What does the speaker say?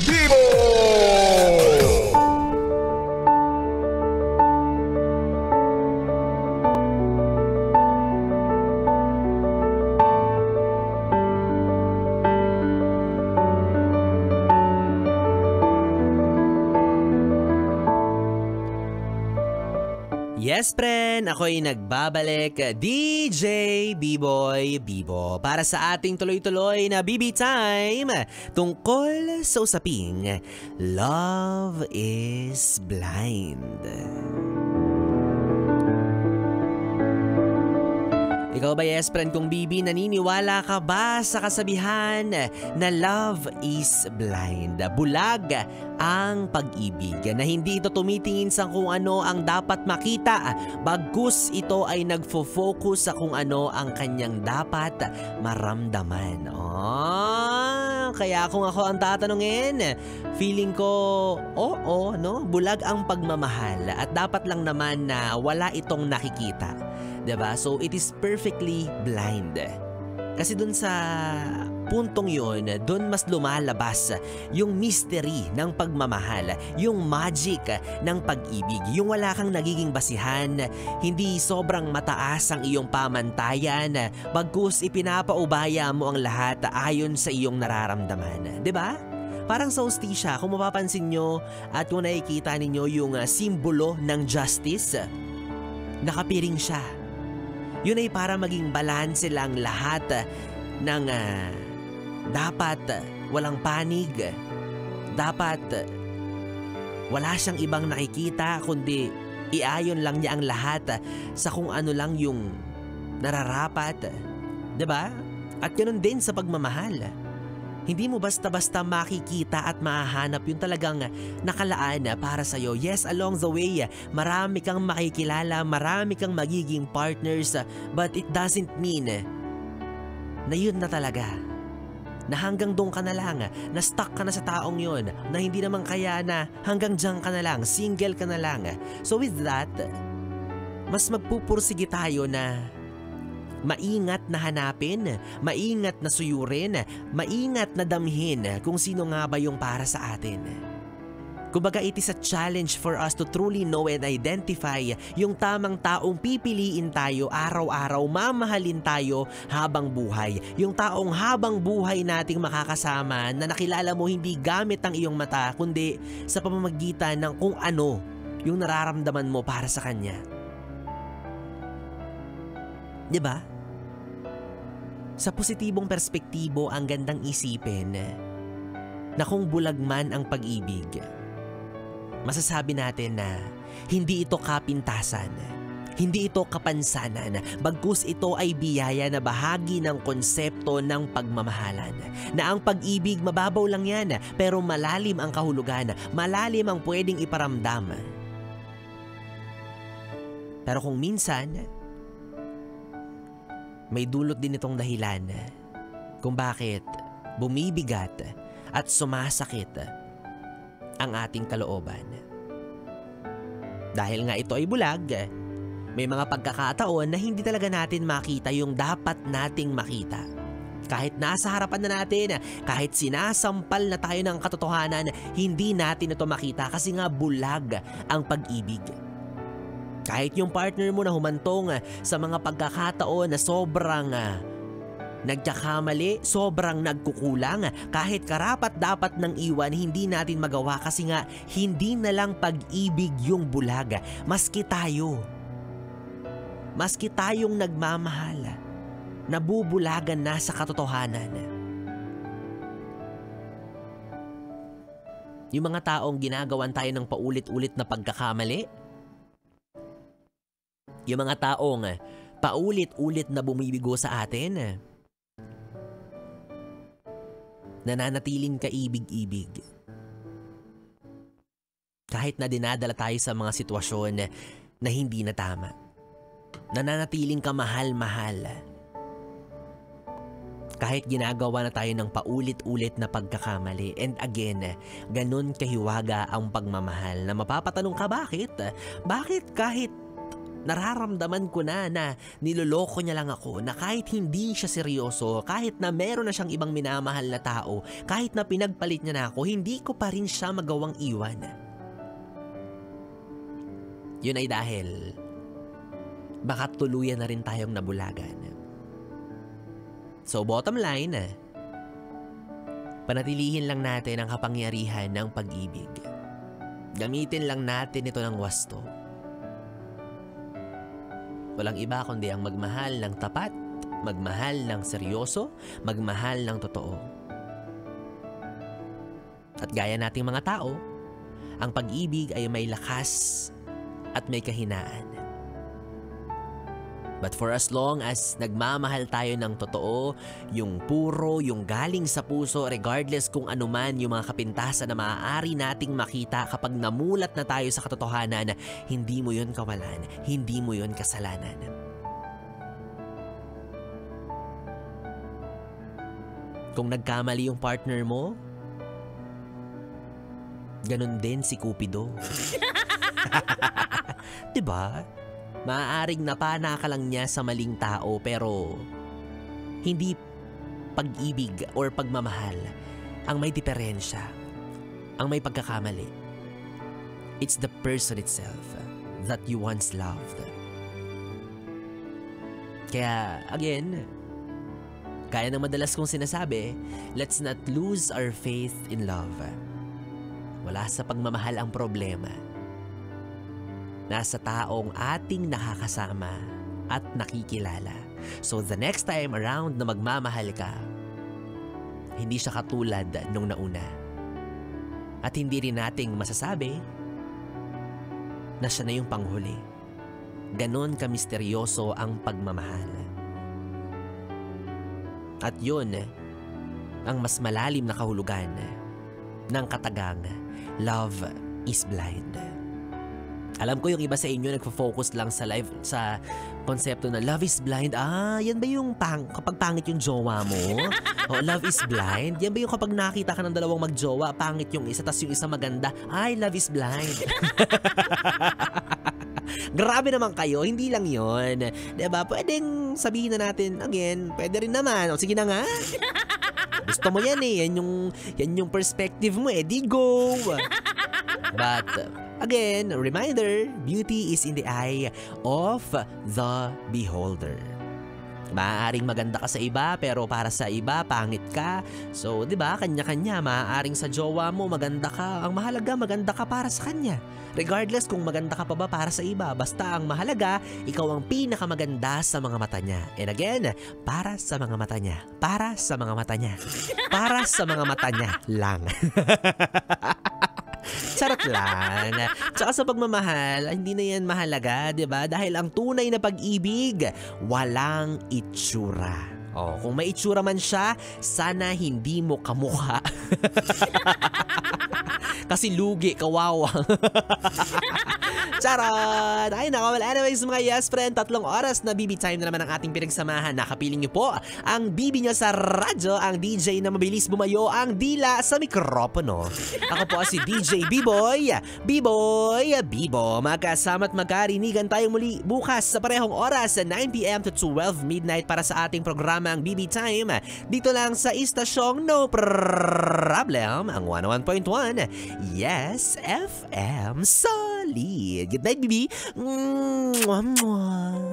Bibo! Yes, friend! Ako'y nagbabalik, DJ B-Boy Bibo, para sa ating tuloy-tuloy na BB Time tungkol sa usaping Love is Blind. Ikaw ba, yes friend, kung BB, naniniwala ka ba sa kasabihan na love is blind? Bulag ang pag-ibig, na hindi ito tumitingin sa kung ano ang dapat makita, bagkus ito ay nagfo-focus sa kung ano ang kanyang dapat maramdaman. Kaya kung ako ang tatanungin, feeling ko, oo, no? Bulag ang pagmamahal at dapat lang naman na wala itong nakikita. Diba? So it is perfectly blind. Kasi dun sa puntong yun, dun mas lumalabas yung mystery ng pagmamahal, yung magic ng pag-ibig, yung wala kang nagiging basihan, hindi sobrang mataas ang iyong pamantayan, bagkus ipinapaubaya mo ang lahat ayon sa iyong nararamdaman. Diba? Parang sa hustisya, kung mapapansin nyo at kung nakikita ninyo yung simbolo ng justice, nakapiring siya. Yun ay para maging balanse lang lahat ng dapat walang panig, dapat wala siyang ibang nakikita kundi iayon lang niya ang lahat sa kung ano lang yung nararapat. Diba? At ganoon din sa pagmamahal. Hindi mo basta-basta makikita at mahahanap yung talagang nakalaan para sa'yo. Yes, along the way, marami kang makikilala, marami kang magiging partners, but it doesn't mean na yun na talaga. Na hanggang doon ka na lang, na stuck ka na sa taong yun, na hindi naman kaya na hanggang dyan ka na lang, single ka na lang. So with that, mas magpupursige tayo na maingat na hanapin, maingat na suyurin, maingat na damhin kung sino nga ba yung para sa atin. Kumbaga, it is a challenge for us to truly know and identify yung tamang taong pipiliin tayo araw-araw, mamahalin tayo habang buhay. Yung taong habang buhay nating makakasama na nakilala mo hindi gamit ang iyong mata kundi sa pamamagitan ng kung ano yung nararamdaman mo para sa kanya. Diba? Sa positibong perspektibo, ang gandang isipin na kung bulag man ang pag-ibig, masasabi natin na hindi ito kapintasan, hindi ito kapansanan, bagkus ito ay biyaya na bahagi ng konsepto ng pagmamahalan. Na ang pag-ibig mababaw lang yan, pero malalim ang kahulugan, malalim ang pwedeng iparamdam. Pero kung minsan, may dulot din itong dahilan kung bakit bumibigat at sumasakit ang ating kalooban. Dahil nga ito ay bulag, may mga pagkakataon na hindi talaga natin makita yung dapat nating makita. Kahit nasa harapan na natin, kahit sinasampal na tayo ng katotohanan, hindi natin ito makita kasi nga bulag ang pag-ibig. Kahit yung partner mo na humantong sa mga pagkakataon na sobrang nagkakamali, sobrang nagkukulang, kahit karapat dapat ng iwan, hindi natin magawa kasi nga hindi na lang pag-ibig yung bulag. Maski tayong nagmamahal, nabubulagan na sa katotohanan. Yung mga taong ginagawan tayo ng paulit-ulit na pagkakamali, yung mga taong paulit-ulit na bumibigo sa atin, nananatiling kaibig-ibig. Kahit na dinadala tayo sa mga sitwasyon na hindi na tama. Nananatiling kamahal-mahal. Kahit ginagawa na tayo ng paulit-ulit na pagkakamali. And again, ganun kahiwaga ang pagmamahal na mapapatanong ka bakit? Bakit kahit Nararamdaman ko na niloloko niya lang ako, na kahit hindi siya seryoso, kahit na meron na siyang ibang minamahal na tao, kahit na pinagpalit niya na ako, hindi ko pa rin siya magawang iwan. Yun ay dahil baka tuluyan na rin tayong nabulagan. So bottom line, panatilihin lang natin ang kapangyarihan ng pag-ibig. Gamitin lang natin ito ng wasto. Walang iba kundi ang magmahal ng tapat, magmahal ng seryoso, magmahal ng totoo. At gaya nating mga tao, ang pag-ibig ay may lakas at may kahinaan. But for as long as nagmamahal tayo ng totoo, yung puro, yung galing sa puso, regardless kung anuman yung mga kapintasan na maaari nating makita kapag namulat na tayo sa katotohanan, hindi mo yun kawalan, hindi mo yun kasalanan. Kung nagkamali yung partner mo, ganun din si Cupido. Diba? Maaaring napana ka lang niya sa maling tao pero hindi pag-ibig or pagmamahal ang may diferensya, ang may pagkakamali. It's the person itself that you once loved. Kaya again, gaya ng madalas kong sinasabi, let's not lose our faith in love. Wala sa pagmamahal ang problema. Nasa taong ating nakakasama at nakikilala. So the next time around na magmamahal ka, hindi siya katulad nung nauna. At hindi rin nating masasabi na siya na yung panghuli. Ganon kamisteryoso ang pagmamahal. At yun ang mas malalim na kahulugan ng katagang love is blind. Alam ko yung iba sa inyo nagfo-focus lang sa konsepto na love is blind. Yan ba yung kapag pangit yung jowa mo? Love is blind? Yan ba yung kapag nakita ka ng dalawang magjowa, pangit yung isa, tas yung isa maganda? Love is blind. Grabe naman kayo, hindi lang yon. Diba? Pwedeng sabihin na natin, again, pwede rin naman. Sige na nga. Gusto mo yan eh. Yan yung perspective mo eh. Di go. But again, reminder, beauty is in the eye of the beholder. Maaaring maganda ka sa iba pero para sa iba pangit ka. So, 'di ba? Kanya-kanya, maaaring sa jowa mo maganda ka. Ang mahalaga maganda ka para sa kanya. Regardless kung maganda ka pa ba para sa iba, basta ang mahalaga ikaw ang pinakamaganda sa mga mata niya. And again, para sa mga mata niya. Para sa mga mata niya. Para sa mga mata niya lang. Charot lang. Tsaka sa pagmamahal, hindi na yan mahalaga, 'di ba? Dahil ang tunay na pag-ibig, walang itsura. Kung may itsura man siya, sana hindi mo kamukha. Kasi lugi, kawawa. Charot! Ay nako, well anyways mga yes friend, 3 oras na BB time na naman ang ating pinagsamahan. Nakapiling niyo po ang BB niyo sa radyo, ang DJ na mabilis bumayo ang dila sa mikropono. Ako po si DJ B-Boy. Bibo. Magkasama at magkarinigan tayong muli bukas sa parehong oras sa 9 PM to 12 midnight para sa ating programa ang BB Time. Dito lang sa istasyong No Problem, ang 101.1 Yes FM Solid. Good night, BB. Mwah, mwah.